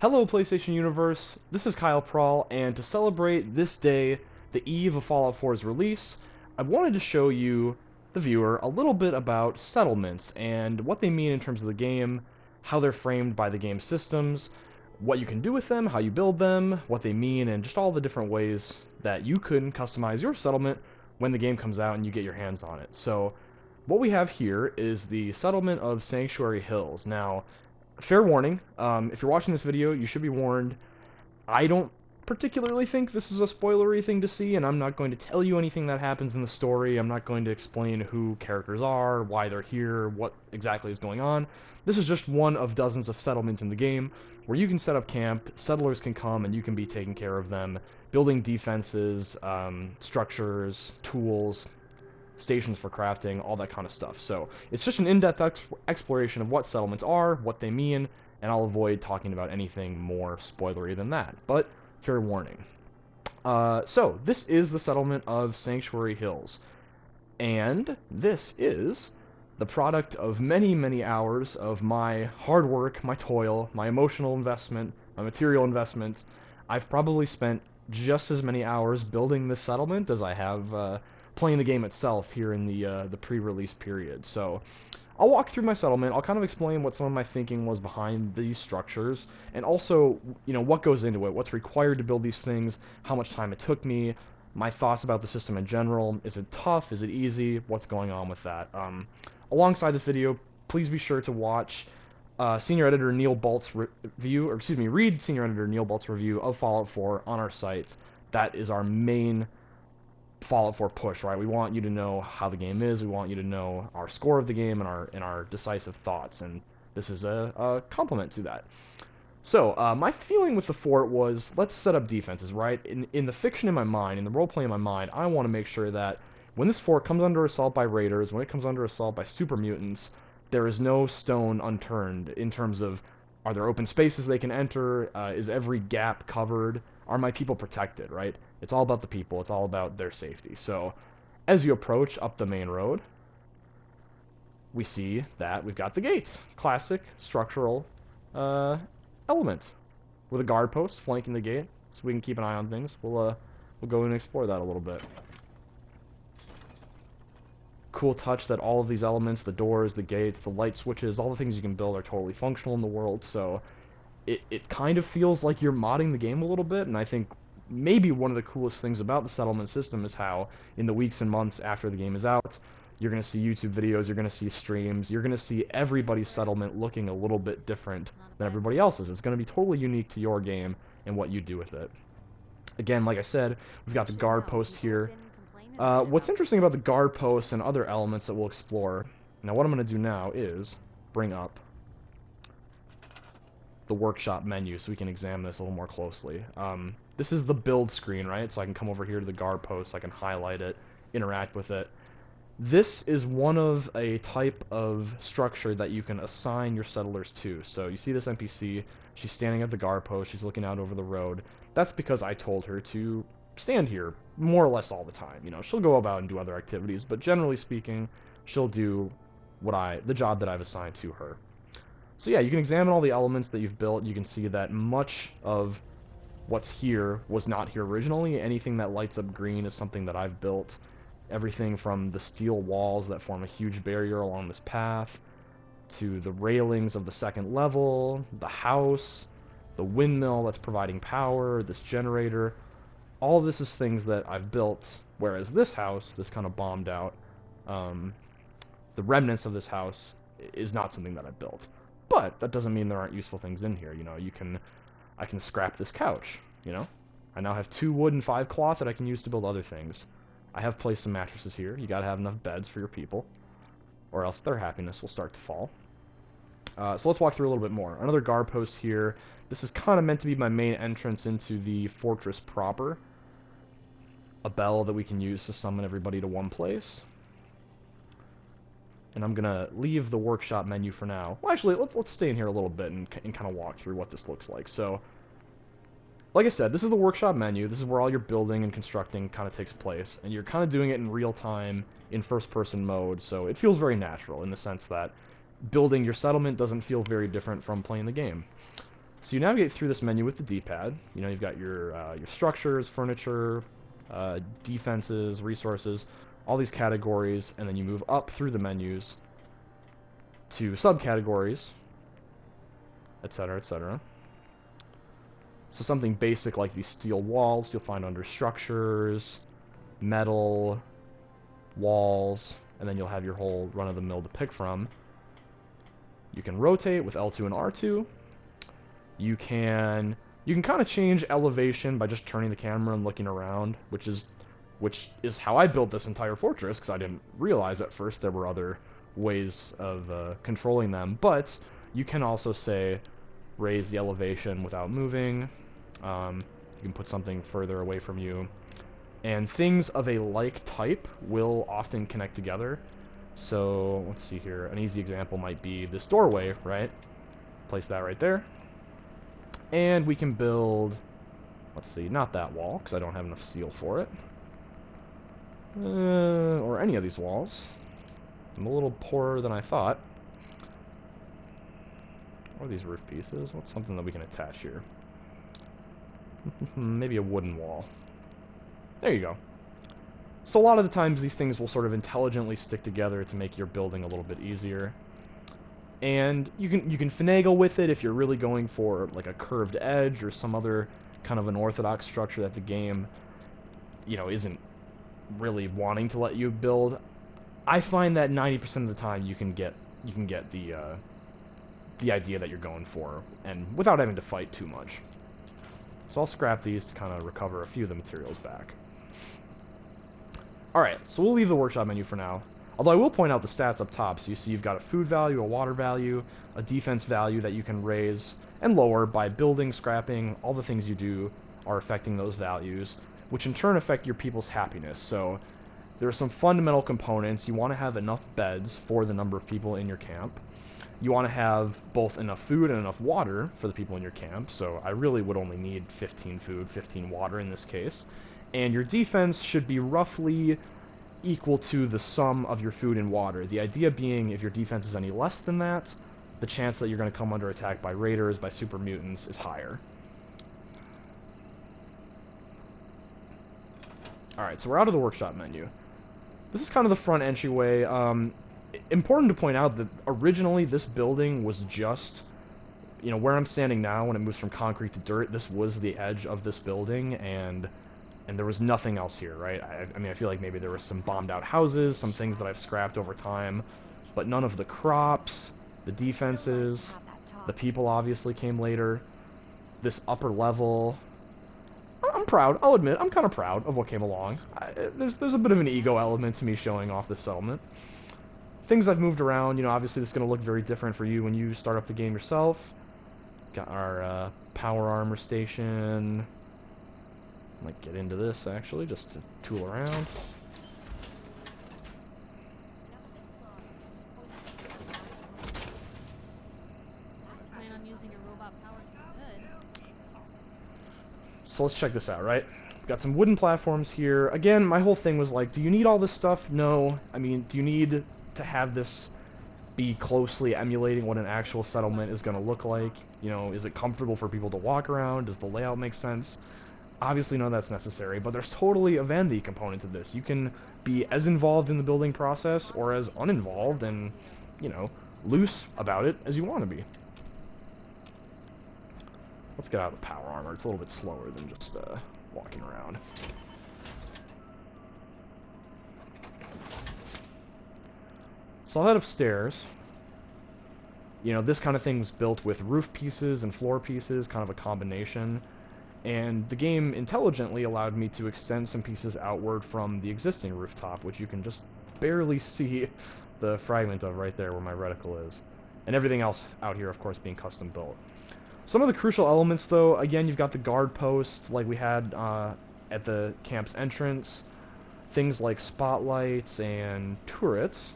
Hello PlayStation Universe, this is Kyle Prahl, and to celebrate this day, the eve of Fallout 4's release, I wanted to show you, the viewer, a little bit about settlements and what they mean in terms of the game, how they're framed by the game's systems, what you can do with them, how you build them, what they mean, and just all the different ways that you can customize your settlement when the game comes out and you get your hands on it. So, what we have here is the settlement of Sanctuary Hills. Now, fair warning, if you're watching this video, you should be warned. I don't particularly think this is a spoilery thing to see, and I'm not going to tell you anything that happens in the story. I'm not going to explain who characters are, why they're here, what exactly is going on. This is just one of dozens of settlements in the game where you can set up camp, settlers can come, and you can be taking care of them, building defenses, structures, tools, stations for crafting, all that kind of stuff. So it's just an in-depth exploration of what settlements are, what they mean, and I'll avoid talking about anything more spoilery than that. But fair warning. So this is the settlement of Sanctuary Hills, and this is the product of many, many hours of my hard work, my toil, my emotional investment, my material investment. I've probably spent just as many hours building this settlement as I have playing the game itself here in the pre-release period. So I'll walk through my settlement. I'll kind of explain what some of my thinking was behind these structures, and also, you know, what goes into it, what's required to build these things, how much time it took me, my thoughts about the system in general. Is it tough? Is it easy? What's going on with that? Alongside this video, please be sure to watch Senior Editor Neil Balt's review, or excuse me, read Senior Editor Neil Balt's review of Fallout 4 on our site. That is our main Fallout 4 push, right? We want you to know how the game is. We want you to know our score of the game and our decisive thoughts, and this is a compliment to that. So, my feeling with the fort was, let's set up defenses, right? In the fiction in my mind, in the roleplay in my mind, I want to make sure that when this fort comes under assault by raiders, when it comes under assault by super mutants, there is no stone unturned in terms of, are there open spaces they can enter? Is every gap covered? Are my people protected, right? It's all about the people. It's all about their safety. So, as you approach up the main road, we see that we've got the gates. Classic structural element with a guard post flanking the gate, so we can keep an eye on things. We'll go and explore that a little bit. Cool touch that all of these elements, the doors, the gates, the light switches, all the things you can build are totally functional in the world, so it kind of feels like you're modding the game a little bit, and I think maybe one of the coolest things about the settlement system is how, in the weeks and months after the game is out, you're going to see YouTube videos, you're going to see streams, you're going to see everybody's settlement looking a little bit different than everybody else's. It's going to be totally unique to your game and what you do with it. Again, like I said, we've got the guard post here. What's interesting about the guard posts and other elements that we'll explore, now what I'm going to do now is bring up the workshop menu so we can examine this a little more closely. This is the build screen, right? So I can come over here to the guard post, I can highlight it, interact with it. This is one of a type of structure that you can assign your settlers to. So you see this NPC, she's standing at the guard post, she's looking out over the road. That's because I told her to stand here more or less all the time. You know, she'll go about and do other activities, but generally speaking, she'll do the job that I've assigned to her. So yeah, you can examine all the elements that you've built. You can see that much of what's here was not here originally. Anything that lights up green is something that I've built. Everything from the steel walls that form a huge barrier along this path, to the railings of the second level, the house, the windmill that's providing power, this generator. All of this is things that I've built, whereas this house, this kind of bombed out, the remnants of this house is not something that I built. But that doesn't mean there aren't useful things in here. You know, I can scrap this couch, you know? I now have 2 wood and 5 cloth that I can use to build other things. I have placed some mattresses here. You gotta have enough beds for your people, or else their happiness will start to fall. So let's walk through a little bit more. Another guard post here. This is kind of meant to be my main entrance into the fortress proper. A bell that we can use to summon everybody to one place. And I'm gonna leave the workshop menu for now. Well, actually, let's stay in here a little bit and kind of walk through what this looks like. So, like I said, this is the workshop menu. This is where all your building and constructing kind of takes place, and you're kind of doing it in real time in first-person mode, so it feels very natural in the sense that building your settlement doesn't feel very different from playing the game. So you navigate through this menu with the D-pad. You know, you've got your structures, furniture, defenses, resources, all these categories, and then you move up through the menus to subcategories, etc., etc. So something basic like these steel walls you'll find under structures, metal, walls, and then you'll have your whole run-of-the-mill to pick from. You can rotate with L2 and R2. You can kind of change elevation by just turning the camera and looking around, which is how I built this entire fortress, because I didn't realize at first there were other ways of controlling them. But you can also say raise the elevation without moving. You can put something further away from you. And things of a like type will often connect together. So let's see here. An easy example might be this doorway, right? Place that right there. And we can build, let's see, not that wall, because I don't have enough steel for it. Or any of these walls. I'm a little poorer than I thought. What are these roof pieces? What's something that we can attach here? Maybe a wooden wall. There you go. So a lot of the times these things will sort of intelligently stick together to make your building a little bit easier. And you can finagle with it if you're really going for like a curved edge or some other kind of unorthodox structure that the game, you know, isn't really wanting to let you build. I find that 90% of the time you can get the idea that you're going for, and without having to fight too much. So I'll scrap these to kind of recover a few of the materials back. Alright, so we'll leave the workshop menu for now. Although I will point out the stats up top. So you see you've got a food value, a water value, a defense value that you can raise and lower by building, scrapping. All the things you do are affecting those values, which in turn affect your people's happiness. So there are some fundamental components. You want to have enough beds for the number of people in your camp. You want to have both enough food and enough water for the people in your camp. So I really would only need 15 food, 15 water in this case. And your defense should be roughly equal to the sum of your food and water. The idea being, if your defense is any less than that, the chance that you're going to come under attack by raiders, by super mutants, is higher. Alright, so we're out of the workshop menu. This is kind of the front entryway. Important to point out that originally this building was just, you know, where I'm standing now, when it moves from concrete to dirt, this was the edge of this building, and there was nothing else here, right? I mean, I feel like maybe there were some bombed out houses, some things that I've scrapped over time, but none of the crops, the defenses, the people obviously came later. This upper level, I'm proud, I'll admit, I'm kind of proud of what came along. There's a bit of an ego element to me showing off this settlement. Things I've moved around, you know, obviously this is going to look very different for you when you start up the game yourself. Got our power armor station. Might get into this, actually, just to tool around. So let's check this out, right? We've got some wooden platforms here. Again, my whole thing was like, do you need all this stuff? No. I mean, do you need to have this be closely emulating what an actual settlement is going to look like? You know, is it comfortable for people to walk around? Does the layout make sense? Obviously, none of that's necessary, but there's totally a vanity component to this. You can be as involved in the building process or as uninvolved and, you know, loose about it as you want to be. Let's get out of the power armor. It's a little bit slower than just walking around. So I'll head upstairs. You know, this kind of thing was built with roof pieces and floor pieces, kind of a combination. And the game intelligently allowed me to extend some pieces outward from the existing rooftop, which you can just barely see the fragment of right there where my reticle is. And everything else out here, of course, being custom built. Some of the crucial elements, though, again, you've got the guard post, like we had at the camp's entrance. Things like spotlights and turrets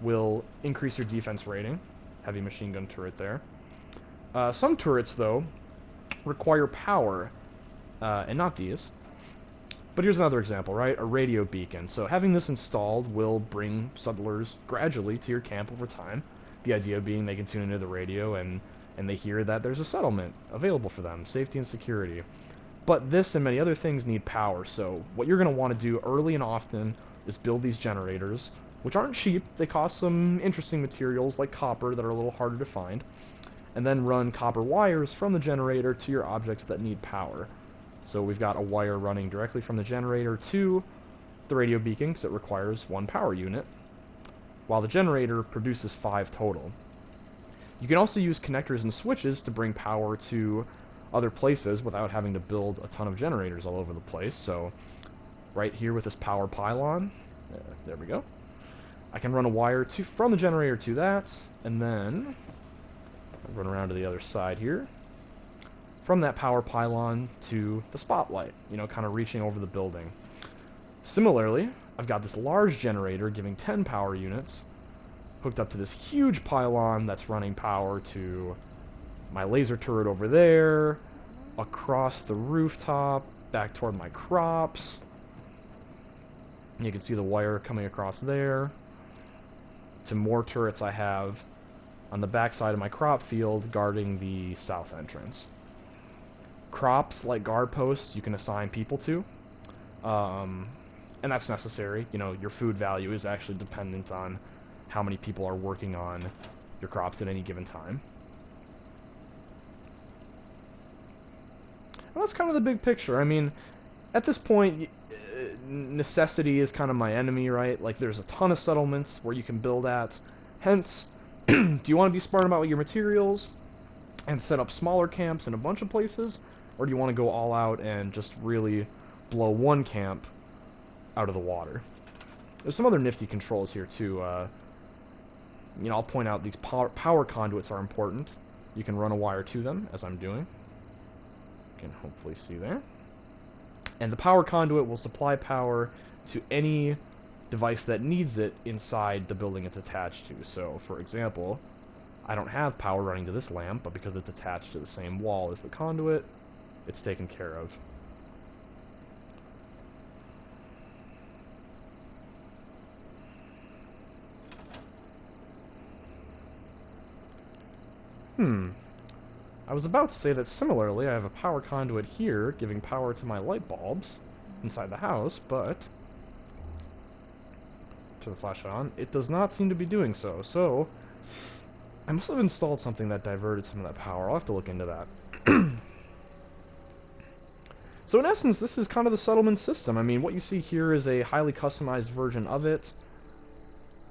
will increase your defense rating. Heavy machine gun turret there. Some turrets, though, require power, and not these. But here's another example, right? A radio beacon. So having this installed will bring settlers gradually to your camp over time. The idea being they can tune into the radio and and they hear that there's a settlement available for them, safety and security. But this and many other things need power, so what you're going to want to do early and often is build these generators, which aren't cheap. They cost some interesting materials like copper that are a little harder to find, and then run copper wires from the generator to your objects that need power. So we've got a wire running directly from the generator to the radio beacon, because it requires 1 power unit, while the generator produces 5 total. You can also use connectors and switches to bring power to other places without having to build a ton of generators all over the place. So right here with this power pylon, there we go, I can run a wire from the generator to that, and then I'll run around to the other side here, from that power pylon to the spotlight, you know, kind of reaching over the building. Similarly, I've got this large generator giving 10 power units hooked up to this huge pylon that's running power to my laser turret over there, across the rooftop, back toward my crops. You can see the wire coming across there to more turrets I have on the back side of my crop field guarding the south entrance. Crops, like guard posts, you can assign people to, and that's necessary. You know, your food value is actually dependent on how many people are working on your crops at any given time. Well, that's kind of the big picture. I mean, at this point, necessity is kind of my enemy, right? Like, there's a ton of settlements where you can build at. Hence, do you want to be smart about your materials and set up smaller camps in a bunch of places? Or do you want to go all out and just really blow one camp out of the water? There's some other nifty controls here, too. You know, I'll point out these power conduits are important. You can run a wire to them, as I'm doing. You can hopefully see there. And the power conduit will supply power to any device that needs it inside the building it's attached to. So, for example, I don't have power running to this lamp, but because it's attached to the same wall as the conduit, it's taken care of. I was about to say that similarly I have a power conduit here giving power to my light bulbs inside the house, but turn the flashlight on, it does not seem to be doing so. So I must have installed something that diverted some of that power. I'll have to look into that. So in essence, this is kind of the settlement system. I mean, what you see here is a highly customized version of it.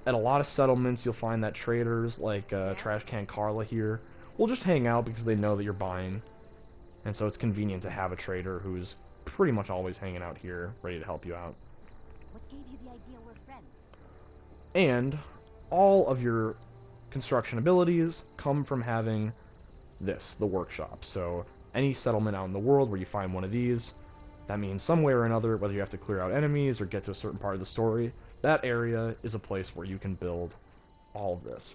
At a lot of settlements, you'll find that traders, like Trash Can Carla here, will just hang out because they know that you're buying. And so it's convenient to have a trader who's pretty much always hanging out here, ready to help you out. What gave you the idea we're friends? And all of your construction abilities come from having this, the workshop. So any settlement out in the world where you find one of these, that means some way or another, whether you have to clear out enemies or get to a certain part of the story, that area is a place where you can build all of this.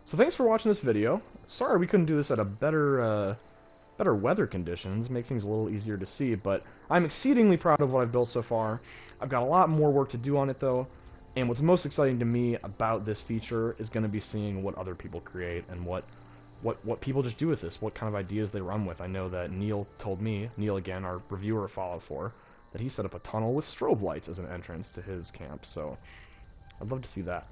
So thanks for watching this video. Sorry we couldn't do this at a better weather conditions, make things a little easier to see, but I'm exceedingly proud of what I've built so far. I've got a lot more work to do on it though, and what's most exciting to me about this feature is going to be seeing what other people create and what people just do with this, what kind of ideas they run with. I know that Neil told me, Neil again, our reviewer of Fallout 4, that he set up a tunnel with strobe lights as an entrance to his camp, so I'd love to see that.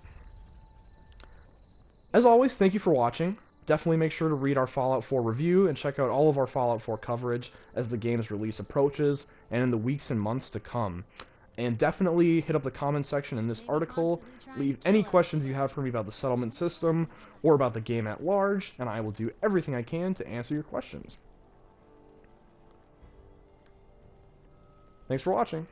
As always, thank you for watching. Definitely make sure to read our Fallout 4 review and check out all of our Fallout 4 coverage as the game's release approaches and in the weeks and months to come. And definitely hit up the comment section in this article, leave any questions you have for me about the settlement system or about the game at large, and I will do everything I can to answer your questions. Thanks for watching.